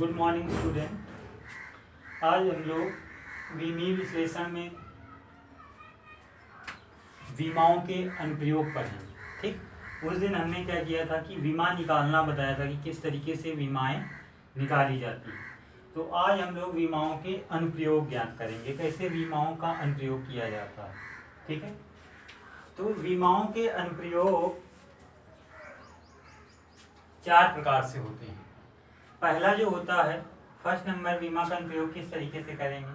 Good morning student. आज हम लोग विमीय विश्लेषण में विमाओं के अनुप्रयोग पढ़ेंगे। ठीक, उस दिन हमने क्या किया था कि विमा निकालना बताया था कि किस तरीके से विमाएं निकाली जाती हैं। तो आज हम लोग विमाओं के अनुप्रयोग ज्ञात करेंगे, कैसे विमाओं का अनुप्रयोग किया जाता है। ठीक है, तो विमाओं के अनुप्रयोग चार प्रकार से होते हैं। पहला जो होता है, फर्स्ट नंबर, बीमा का अनुप्रयोग किस तरीके से करेंगे।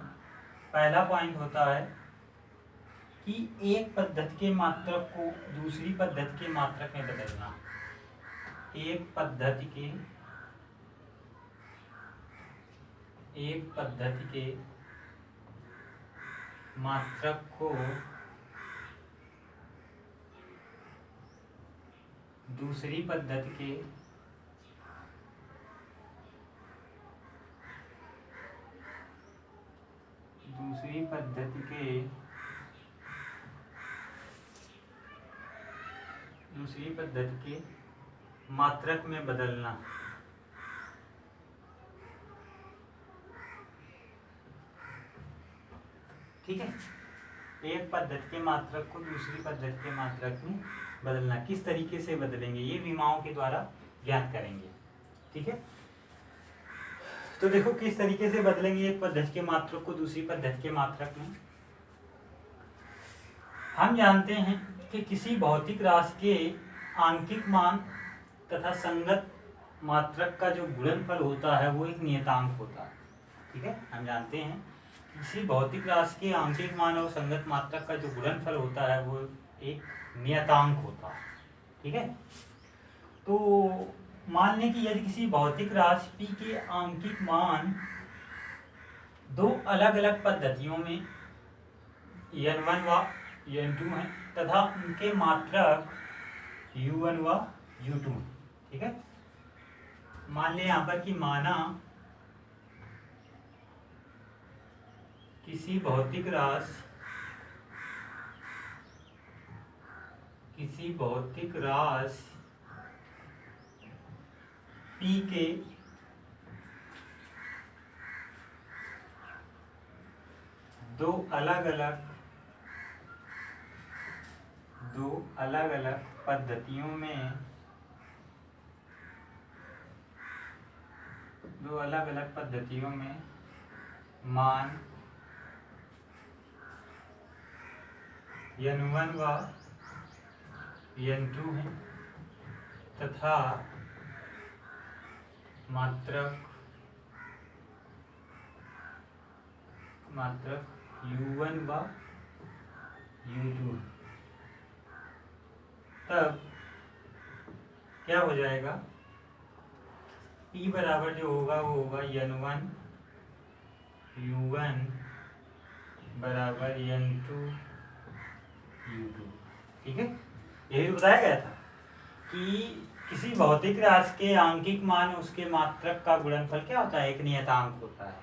पहला पॉइंट होता है कि एक पद्धति के मात्रक को दूसरी पद्धति के मात्रक में बदलना। एक पद्धति के मात्रक को दूसरी पद्धति के मात्रक में बदलना। ठीक है, एक पद्धति के मात्रक को दूसरी पद्धति के मात्रक में बदलना। किस तरीके से बदलेंगे, ये विमाओं के द्वारा ज्ञात करेंगे। ठीक है, तो देखो किस तरीके से बदलेंगे एक पद्धति के मात्रक को दूसरी पद्धति के मात्रक में। हम जानते हैं कि किसी भौतिक राशि के आंकिक मान तथा संगत मात्रक का जो गुणनफल होता है वो एक नियतांक होता है। ठीक है, हम जानते हैं किसी भौतिक राशि के आंकिक मान और संगत मात्रक का जो गुणनफल होता है वो एक नियतांक होता है। ठीक है, तो मान लें कि यदि किसी भौतिक राशि P के आंकिक मान दो अलग अलग पद्धतियों में n1 व n2 हैं तथा उनके मात्रक u1 व u2 हैं। ठीक है, मान लें यहाँ पर कि माना किसी भौतिक राशि P के दो अलग अलग पद्धतियों में मान n1 व n2 हैं तथा मात्रक u1 व u2 है। तब क्या हो जाएगा, P बराबर जो होगा वो होगा n1 u1 बराबर n2 u2। ठीक है, यही बताया गया था कि किसी भौतिक राशि के आंकिक मान उसके मात्रक का गुणनफल क्या होता है, एक नियतांक होता है।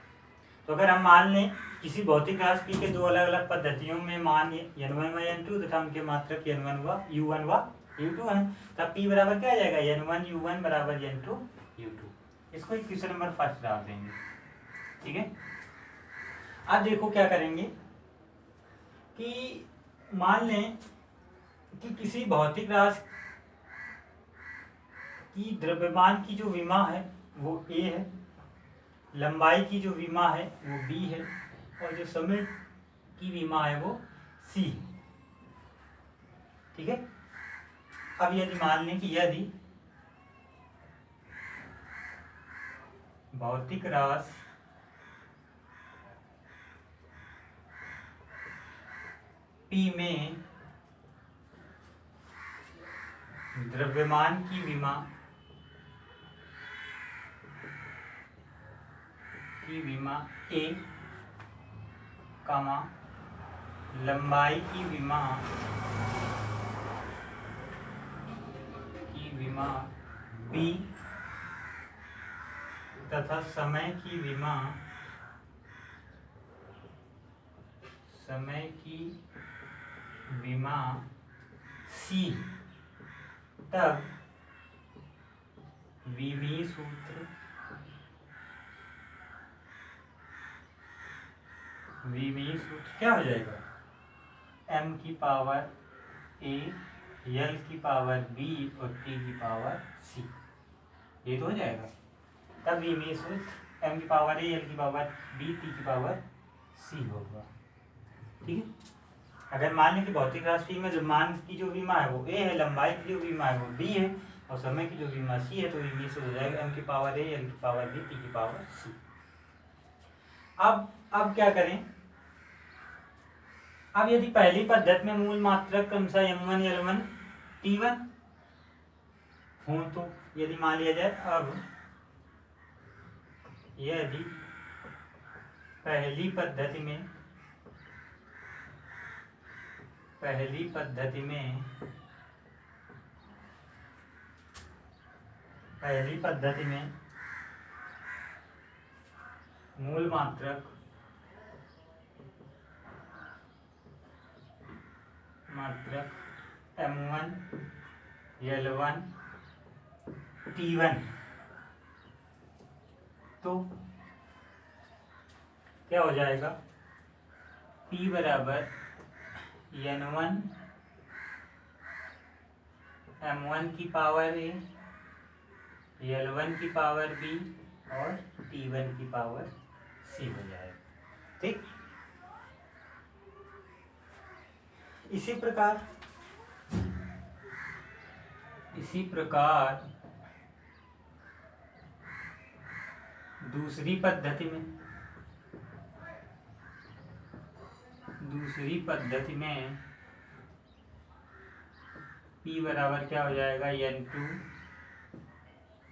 तो अगर हम मान लें किसी भौतिक राशि P के दो अलग अलग पद्धतियों में मान n1 व n2 तथा उनके मात्रक u1 व u2 हैं, तब P बराबर क्या आ जाएगा, n1 u1 बराबर n2 u2। इसको एक क्वेश्चन नंबर फर्स्ट डाल देंगे। ठीक है, अब देखो क्या करेंगे कि मान लें कि किसी भौतिक राशि की द्रव्यमान की जो विमा है वो a है, लंबाई की जो विमा है वो b है और जो समय की विमा है वो c है। ठीक है, अब यदि मान लें कि यदि भौतिक राशि P में द्रव्यमान की विमा a, लंबाई की विमा b तथा समय की विमा c, तब विमीय सूत्र वी में ये सूत्र क्या हो जाएगा, m की पावर a, l की पावर b और t की पावर c, ये तो हो जाएगा। तब वी में सूत्र m की पावर a, l की पावर b, t की पावर c होगा। ठीक है। अगर मान लें कि भौतिक राशि में जो मान की जो विमा है वो a है, लंबाई की जो विमा है वो b है और समय की जो विमा c है, तो वी में सूत्र हो जाएगा m की पावर a, l की पावर b, t की पावर c। अब क्या करें, अब यदि पहली पद्धति में मूल मात्रक क्रमशः m1, l1, t1 हो, तो यदि मान लिया जाए, अब यदि पहली पद्धति में मूल मात्रक m1, l1, t1, तो क्या हो जाएगा, p बराबर n1 m1 की पावर a, l1 की पावर b और t1 की पावर c हो जाएगा। ठीक। इसी प्रकार दूसरी पद्धति में p बराबर क्या हो जाएगा,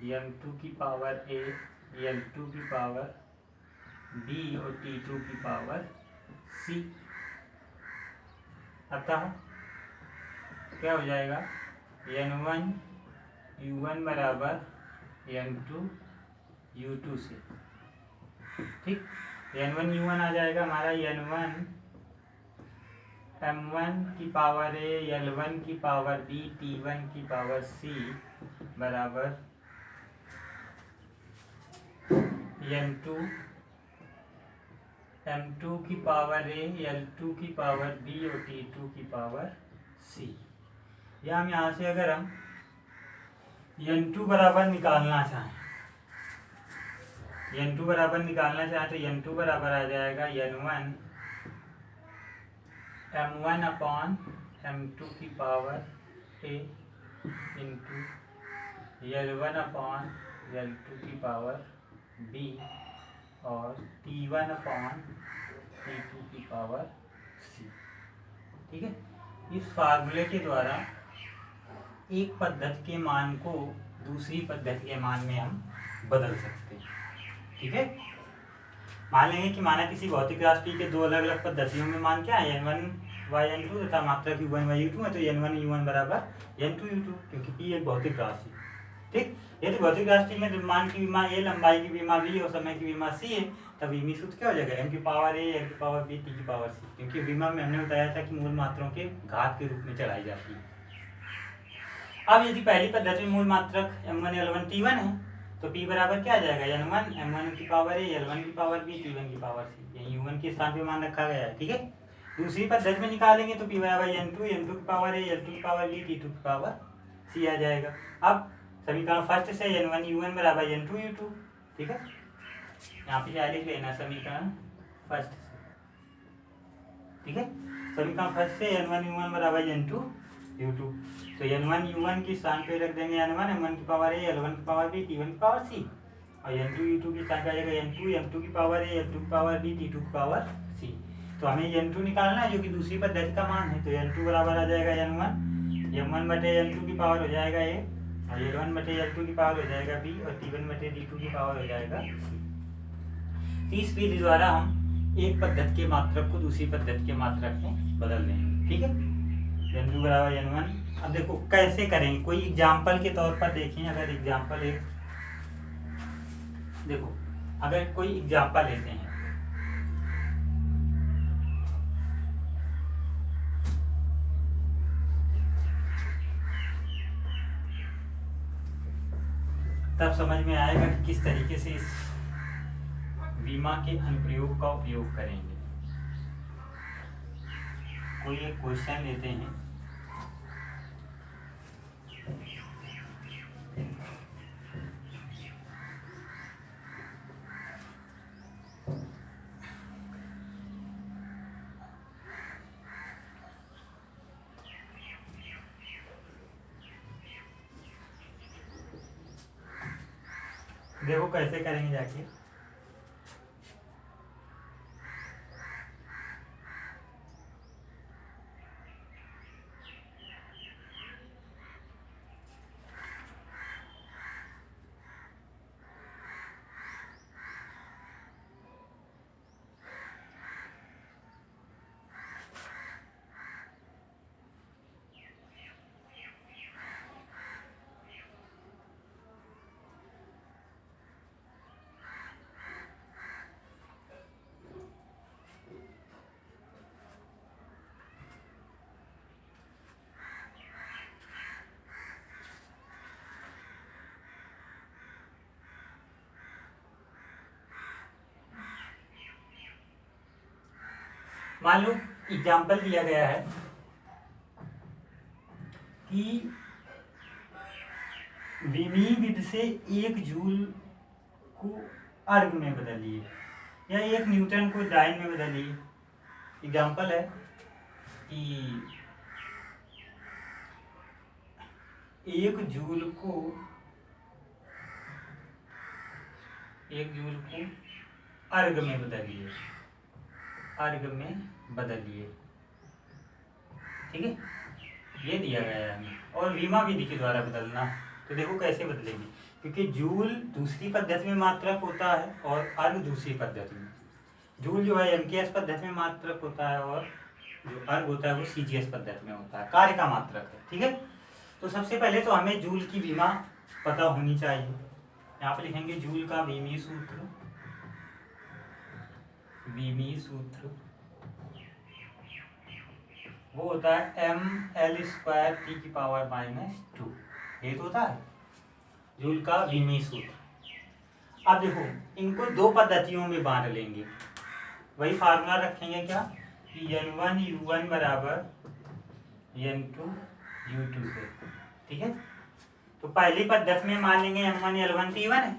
n2 की पावर a, l2 की पावर b और t2 की पावर c। अतः क्या हो जाएगा, n1 u1 बराबर n2 u2 से। ठीक। n1 u1 आ जाएगा हमारा n1 m1 की पावर a, l1 की पावर b, t1 की पावर c बराबर n2 m2 की पावर a, l2 की पावर b और t2 की पावर c। या हम यहाँ से अगर हम n2 बराबर निकालना चाहें तो n2 बराबर आ जाएगा n1 m1 अपॉन m2 की power a into l1 upon l2 की पावर b और t1 अपॉन t2 की पावर c। ठीक है। इस फार्मूले के द्वारा एक पद्धति के मान को दूसरी पद्धति के मान में हम बदल सकते हैं। ठीक है। मान लेंगे कि माना किसी भौतिक राशि के दो अलग अलग पद्धतियों में मान क्या है, n1/n2 तथा मात्रक u1/u2 है, तो n1u1 बराबर n2u2, क्योंकि p एक भौतिक राशि। ठीक। यदि भौतिक राशि में मान की विमा a, लंबाई की विमा b और समय की विमा c है, तब विमी सूत्र क्या हो जाएगा, m की पावर a, l की पावर b, t की पावर c, क्योंकि विमा में हमने बताया था कि मूल मात्राओं के घात के रूप में चढ़ाई जाती है। अब यदि पहली पद्धति में मूल मात्रक m1, l1, t1 है, तो p बराबर क्या आ जाएगा, n1 m1 की पावर a, l1 की पावर b, t1 की पावर c। यही u1 के स्थान पे मान रखा गया है। ठीक है। दूसरी पद्धति में निकालेंगे तो p बराबर n2 की पावर a, l2 की पावर b, t2 की पावर c आ जाएगा। अब समीकरण फर्स्ट से n1 u1 बराबर n2 u2। ठीक है। यहाँ पे क्या लिख लेना, समीकरण फर्स्ट से। ठीक है। समीकरण फर्स्ट से n1 u1 बराबर n2 u2, तो n1 u1 की स्थान पे रख देंगे n1 m1 की पावर a, l1 की पावर b, t1 की पावर c, और n2 u2 की स्थान पे आ जाएगा n2 m2 की पावर a, l2 की पावर b, t2 की पावर c। तो हमें n2 निकालना है जो कि दूसरी पद्धति का मान है, तो n2 बराबर आ जाएगा n1 m1 बटे m2 की पावर हो जाएगा a, और l1 बटे l2 की पावर हो जाएगा b, और t1 बटे t2 की पावर हो जाएगा c। इस विधि द्वारा हम एक पद्धति के मात्रक को दूसरी पद्धति के मात्रक में बदल देंगे। ठीक है। n2 बराबर n1। अब देखो कैसे करेंगे, कोई एग्जाम्पल के तौर पर देखें। अगर एग्जाम्पल एक देखो, अगर कोई एग्जाम्पल लेते हैं, तब समझ में आएगा कि किस तरीके से इस विमा के अनुप्रयोग का उपयोग करेंगे। कोई एक क्वेश्चन लेते हैं। देखो कैसे करेंगे जाके। मान लो एग्जाम्पल दिया गया है कि विमी विध से 1 जूल को अर्ग में बदलिए या 1 न्यूटन को डाइन में बदलिए। एग्जाम्पल है कि 1 जूल को अर्ग में बदलिए, अर्ग में बदलिए। ठीक है, ये दिया गया है हमें। और वीमा विधि के द्वारा बदलना, तो देखो कैसे बदलेगी, क्योंकि जूल दूसरी पद्धति में मात्रक होता है और अर्ग दूसरी पद्धति में। जूल जो है एमकेएस पद्धति में मात्रक होता है और जो अर्ग होता है वो सीजीएस पद्धति में होता है, कार्य का मात्रक है। ठीक है, तो सबसे पहले तो हमें जूल की वीमा पता होनी चाहिए। यहाँ पे लिखेंगे जूल का वीमी सूत्र, वीमी सूत्र वो होता है mL²T⁻²। ये तो होता है जूल का वीमी सूत्र। अब देखो इनको 2 पद्धतियों में बांट लेंगे, वही फार्मूला रखेंगे क्या कि N1U1 बराबर N2U2 से। ठीक है, तो पहली पद्धति में मान लेंगे M1L1T1 है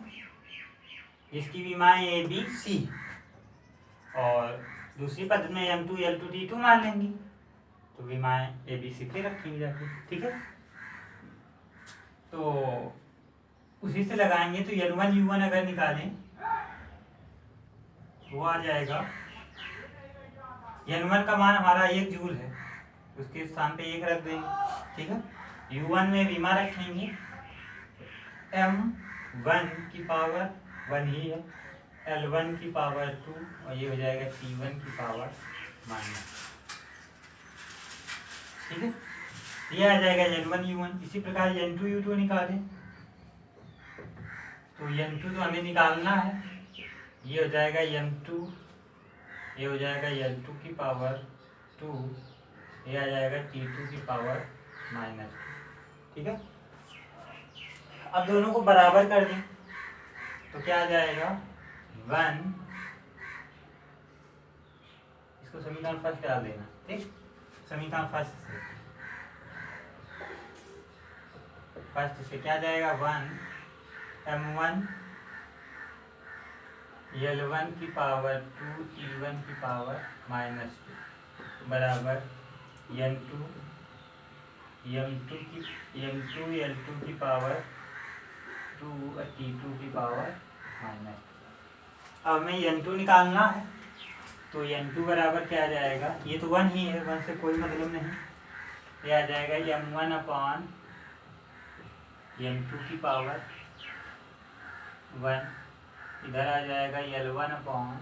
जिसकी विमाएं ABC, और दूसरी पद्धति में M2L2T2 मान लेंगे तो विमाएं ABC पे रखेंगे जाके। ठीक है, तो उसी से लगाएंगे तो N1U1 अगर निकालें वो आ जाएगा, N1 का मान हमारा 1 जूल है, उसके स्थान पे 1 रख देंगे। ठीक है, U1 में विमा रखेंगे M1 की पावर 1 ही है, L1 की पावर 2 और ये हो जाएगा T1 की पावर -। ठीक है, ये आ जाएगा N1U1। इसी प्रकार N2U2 निकालें तो N2 तो हमें निकालना है, ये हो जाएगा M2, ये हो जाएगा L2 की पावर 2, ये आ जाएगा T2 की पावर -2। ठीक है, अब दोनों को बराबर कर दें तो क्या आ जाएगा 1, इसको समीकरण फर्स्ट डाल देना। ठीक, समीकरण फर्स्ट से क्या जाएगा 1 M1 L1 की पावर 2 T1 की पावर -2 बराबर N2 M2 L2 की पावर 2 और T2 की पावर -2। अब हमें N2 निकालना है तो N2 बराबर क्या आ जाएगा, ये तो 1 ही है, 1 से कोई मतलब नहीं, ये आ जाएगा M1 अपॉन M2 की पावर 1, इधर आ जाएगा L1 अपॉन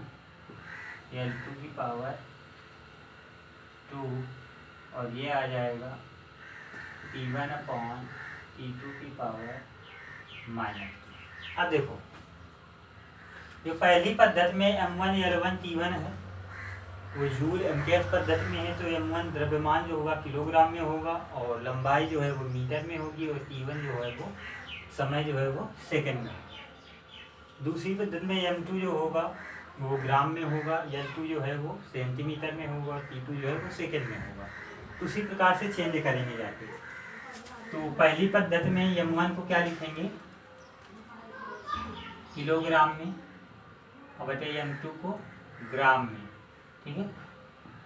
L2 की पावर 2 और ये आ जाएगा T1 अपॉन T2 की पावर -। अब देखो जो पहली पद्धति में M1 L1 T1 है वो जूल एमकेएस पद्धति में है, तो M1 द्रव्यमान जो होगा किलोग्राम में होगा और लंबाई जो है वो मीटर में होगी और T1 जो है वो समय जो है वो सेकंड में। दूसरी पद्धति में M2 जो होगा वो ग्राम में होगा, L2 जो है वो सेंटीमीटर में होगा, T2 जो है वो सेकंड में होगा। तो उसी प्रकार से चेंज करेंगे जाके। तो पहली पद्धति में M1 को क्या लिखेंगे, किलोग्राम में, और बटे M2 को ग्राम में, ठीक है,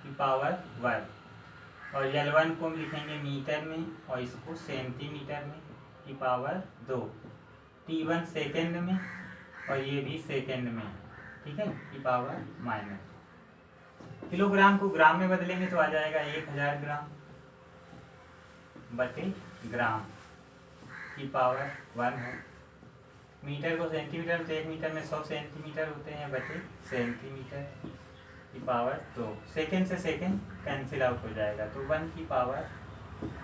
की पावर 1। और L1 को हम लिखेंगे मीटर में और इसको सेंटीमीटर में की पावर 2। T1 सेकंड में और ये भी सेकंड में, ठीक है, की पावर माइनस। किलोग्राम को ग्राम में बदलेंगे तो आ जाएगा 1000 ग्राम बटे ग्राम की पावर 1 है। मीटर को सेंटीमीटर, तो 1 मीटर में 100 सेंटीमीटर होते हैं बटे सेंटीमीटर की पावर 2। सेकेंड से सेकेंड कैंसिल आउट हो जाएगा, तो 1 की पावर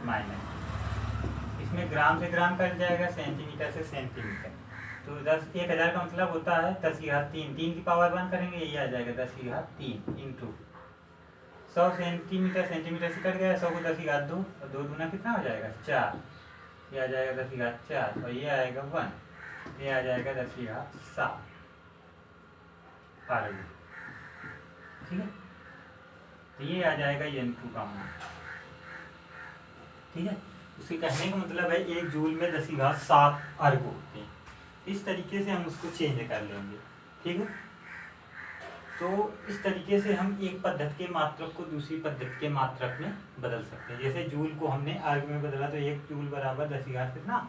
माइनस। इसमें ग्राम से ग्राम कट जाएगा, सेंटीमीटर से सेंटीमीटर। तो 1000 का मतलब होता है 10 की घात 3, 3 की पावर 1 करेंगे, यही आ जाएगा 10 की घात 3 इंटू 100 सेंटीमीटर, सेंटीमीटर से कट गया 100 को 10 की घात 2, और 2 दूना कितना हो जाएगा 4, ये आ जाएगा 10 की घात 4, और ये आएगा 1, ये आ जाएगा 10 की घात 7 पार। ठीक है, तो ये आ जाएगा N2 का मान। ठीक है, उसके कहने का मतलब है 1 जूल में 10 की घात 7 अर्ग होते हैं। इस तरीके से हम उसको चेंज कर लेंगे। ठीक है, तो इस तरीके से हम एक पद्धति के मात्रक को दूसरी पद्धति के मात्रक में बदल सकते हैं। जैसे जूल को हमने अर्ग में बदला तो 1 जूल बराबर 10 की घात कितना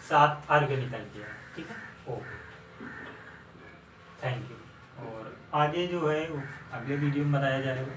7 अर्ग निकल गया। ठीक है, ओके, थैंक यू। और आगे जो है अगले वीडियो में बताया जाएगा।